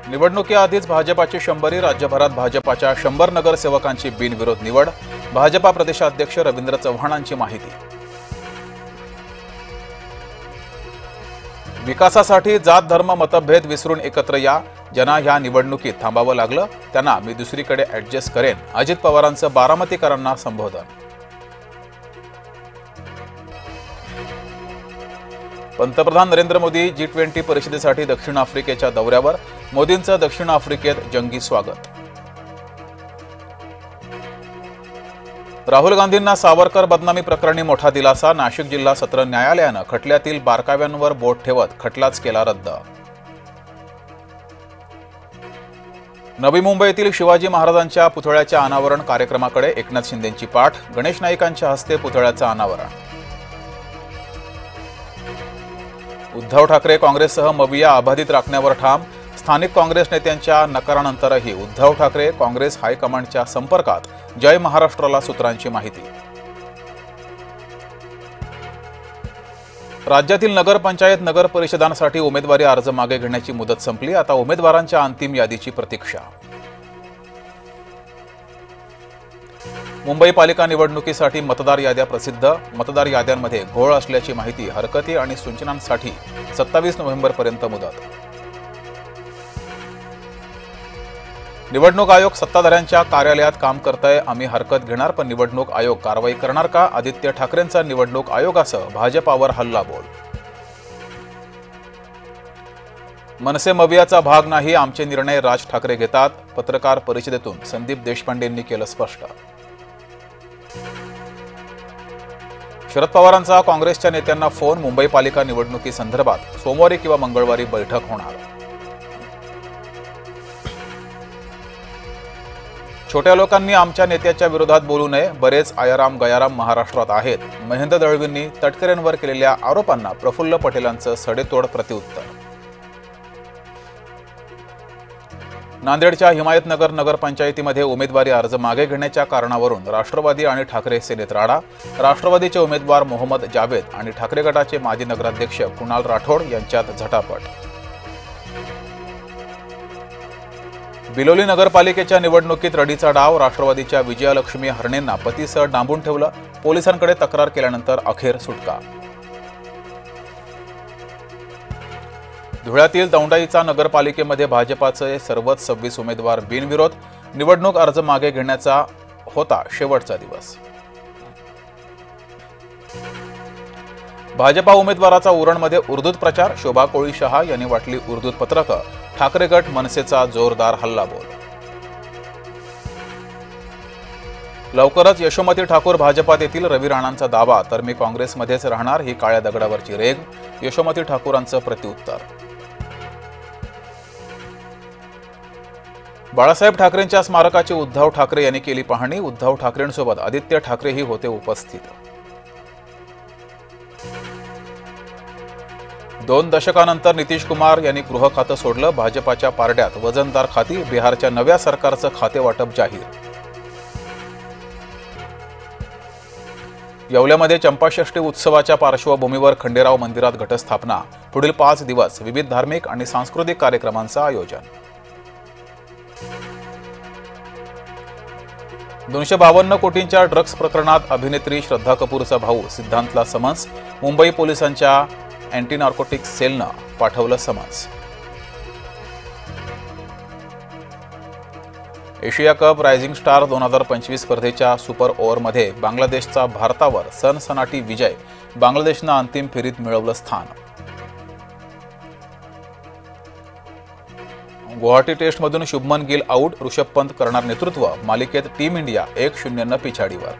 निवडणुकीआधीच भाजपाची 100री राज्यभरात भाजपाच्या 100 नगरसेवकांची बिनविरोध निवड. भाजपा प्रदेशाध्यक्ष रवींद्र चव्हाणांची माहिती. विकासासाठी जात धर्म मतभेद विसरून एकत्र या. ज्यांना ह्या निवडणुकीत थांबावं लागलं त्यांना मी दुसरीकडे ऍडजस्ट करेन. अजित पवारांचं बारामतीकरांना संबोधन. पंतप्रधान नरेंद्र मोदी G20 परिषदेसाठी दक्षिण आफ्रिकेच्या दौऱ्यावर. मोदींचं दक्षिण आफ्रिकेत जंगी स्वागत. राहुल गांधींना सावरकर बदनामी प्रकरणी मोठा दिलासा. नाशिक जिल्हा सत्र न्यायालयानं खटल्यातील बारकाव्यांवर बोट ठेवत खटलाच केला रद्द. नवी मुंबईतील शिवाजी महाराजांच्या पुतळ्याच्या अनावरण कार्यक्रमाकडे एकनाथ शिंदेंची पाठ. गणेश नाईकांच्या हस्ते पुतळ्याचं अनावरण. उद्धव ठाकरे काँग्रेससह मविया अबाधित राखण्यावर ठाम. स्थानिक काँग्रेस नेत्यांच्या नकारानंतरही उद्धव ठाकरे काँग्रेस हायकमांडच्या संपर्कात. जय महाराष्ट्राला सूत्रांची माहिती. राज्यातील नगरपंचायत नगर परिषदांसाठी उमेदवारी अर्ज मागे घेण्याची मुदत संपली. आता उमेदवारांच्या अंतिम यादीची प्रतीक्षा. मुंबई पालिका निवडणुकीसाठी मतदार याद्या प्रसिद्ध. मतदार याद्यांमध्ये घोळ असल्याची माहिती. हरकती आणि सूचनांसाठी 27 नोव्हेंबरपर्यंत मुदत. निवडणूक आयोग सत्ताधाऱ्यांच्या कार्यालयात काम करतंय. आम्ही हरकत घेणार पण निवडणूक आयोग कारवाई करणार का? आदित्य ठाकरेंचा निवडणूक आयोगासह भाजपावर हल्लाबोल. मनसे मवियाचा भाग नाही. आमचे निर्णय राज ठाकरे घेतात. पत्रकार परिषदेतून संदीप देशपांडेंनी केलं स्पष्ट. शरद पवारांचा काँग्रेसच्या नेत्यांना फोन. मुंबई पालिका निवडणुकीसंदर्भात सोमवारी किंवा मंगळवारी बैठक होणार. छोट्या लोकांनी आमच्या नेत्याच्या विरोधात बोलू नये. बरेच आयाराम गयाराम महाराष्ट्रात आहेत. महेंद्र दळवींनी तटकरेंवर केलेल्या आरोपांना प्रफुल्ल पटेलांचं सडेतोड प्रत्युत्तर. नांदेडच्या हिमायतनगर नगरपंचायतीमध्ये उमेदवारी अर्ज मागे घेण्याच्या कारणावरून राष्ट्रवादी आणि ठाकरे सेनेत राडा. राष्ट्रवादीचे उमेदवार मोहम्मद जावेद आणि ठाकरे गटाचे माजी नगराध्यक्ष कुणाल राठोड यांच्यात झटापट. बिलोली नगरपालिकेच्या निवडणुकीत रडीचा डाव. राष्ट्रवादीच्या विजयालक्ष्मी हरणेंना पतीसह डांबून ठेवलं. पोलिसांकडे तक्रार केल्यानंतर अखेर सुटका. धुळ्यातील दौंडाईचा नगरपालिकेमध्ये भाजपाचे सर्वच 26 उमेदवार बिनविरोध. निवडणूक अर्ज मागे घेण्याचा होता शेवटचा दिवस. भाजपा उमेदवाराचा उरणमध्ये उर्दूत प्रचार. शोभा कोळी शहा यांनी वाटली उर्दूत पत्रकं. ठाकरे गट मनसेचा जोरदार हल्लाबोल. लवकरच यशोमती ठाकूर भाजपात येतील. रवी राणांचा दावा. तर मी काँग्रेसमध्येच राहणार ही काळ्या दगडावरची रेघ. यशोमती ठाकूरांचं प्रत्युत्तर. बाळासाहेब ठाकरेंच्या स्मारकाची उद्धव ठाकरे यांनी केली पाहणी. उद्धव ठाकरेंसोबत आदित्य ठाकरेही होते उपस्थित. 2 दशकानंतर नितीश कुमार यांनी गृह खातं सोडलं. भाजपाच्या पारड्यात वजनदार खाती. बिहारच्या नव्या सरकारचं खातेवाटप जाहीर. येवल्यामध्ये चंपाषष्ठी उत्सवाच्या पार्श्वभूमीवर खंडेराव मंदिरात घटस्थापना. पुढील 5 दिवस विविध धार्मिक आणि सांस्कृतिक कार्यक्रमांचं आयोजन. 252 कोटींच्या ड्रग्ज प्रकरणात अभिनेत्री श्रद्धा कपूरचा भाऊ सिद्धांतला समन्स. मुंबई पोलिसांच्या अँटी नार्कोटिक्स सेलनं पाठवलं summons. Asia cup rising star 2025 स्पर्धेच्या सुपर ओव्हरमध्ये बांगलादेशचा भारतावर सनसनाटी विजय. बांगलादेशनं अंतिम फेरीत मिळवलं स्थान. गुवाहाटी टेस्टमधून शुभमन गिल आऊट. ऋषभ पंत करणार नेतृत्व. मालिकेत टीम इंडिया 1-0 पिछाडीवर.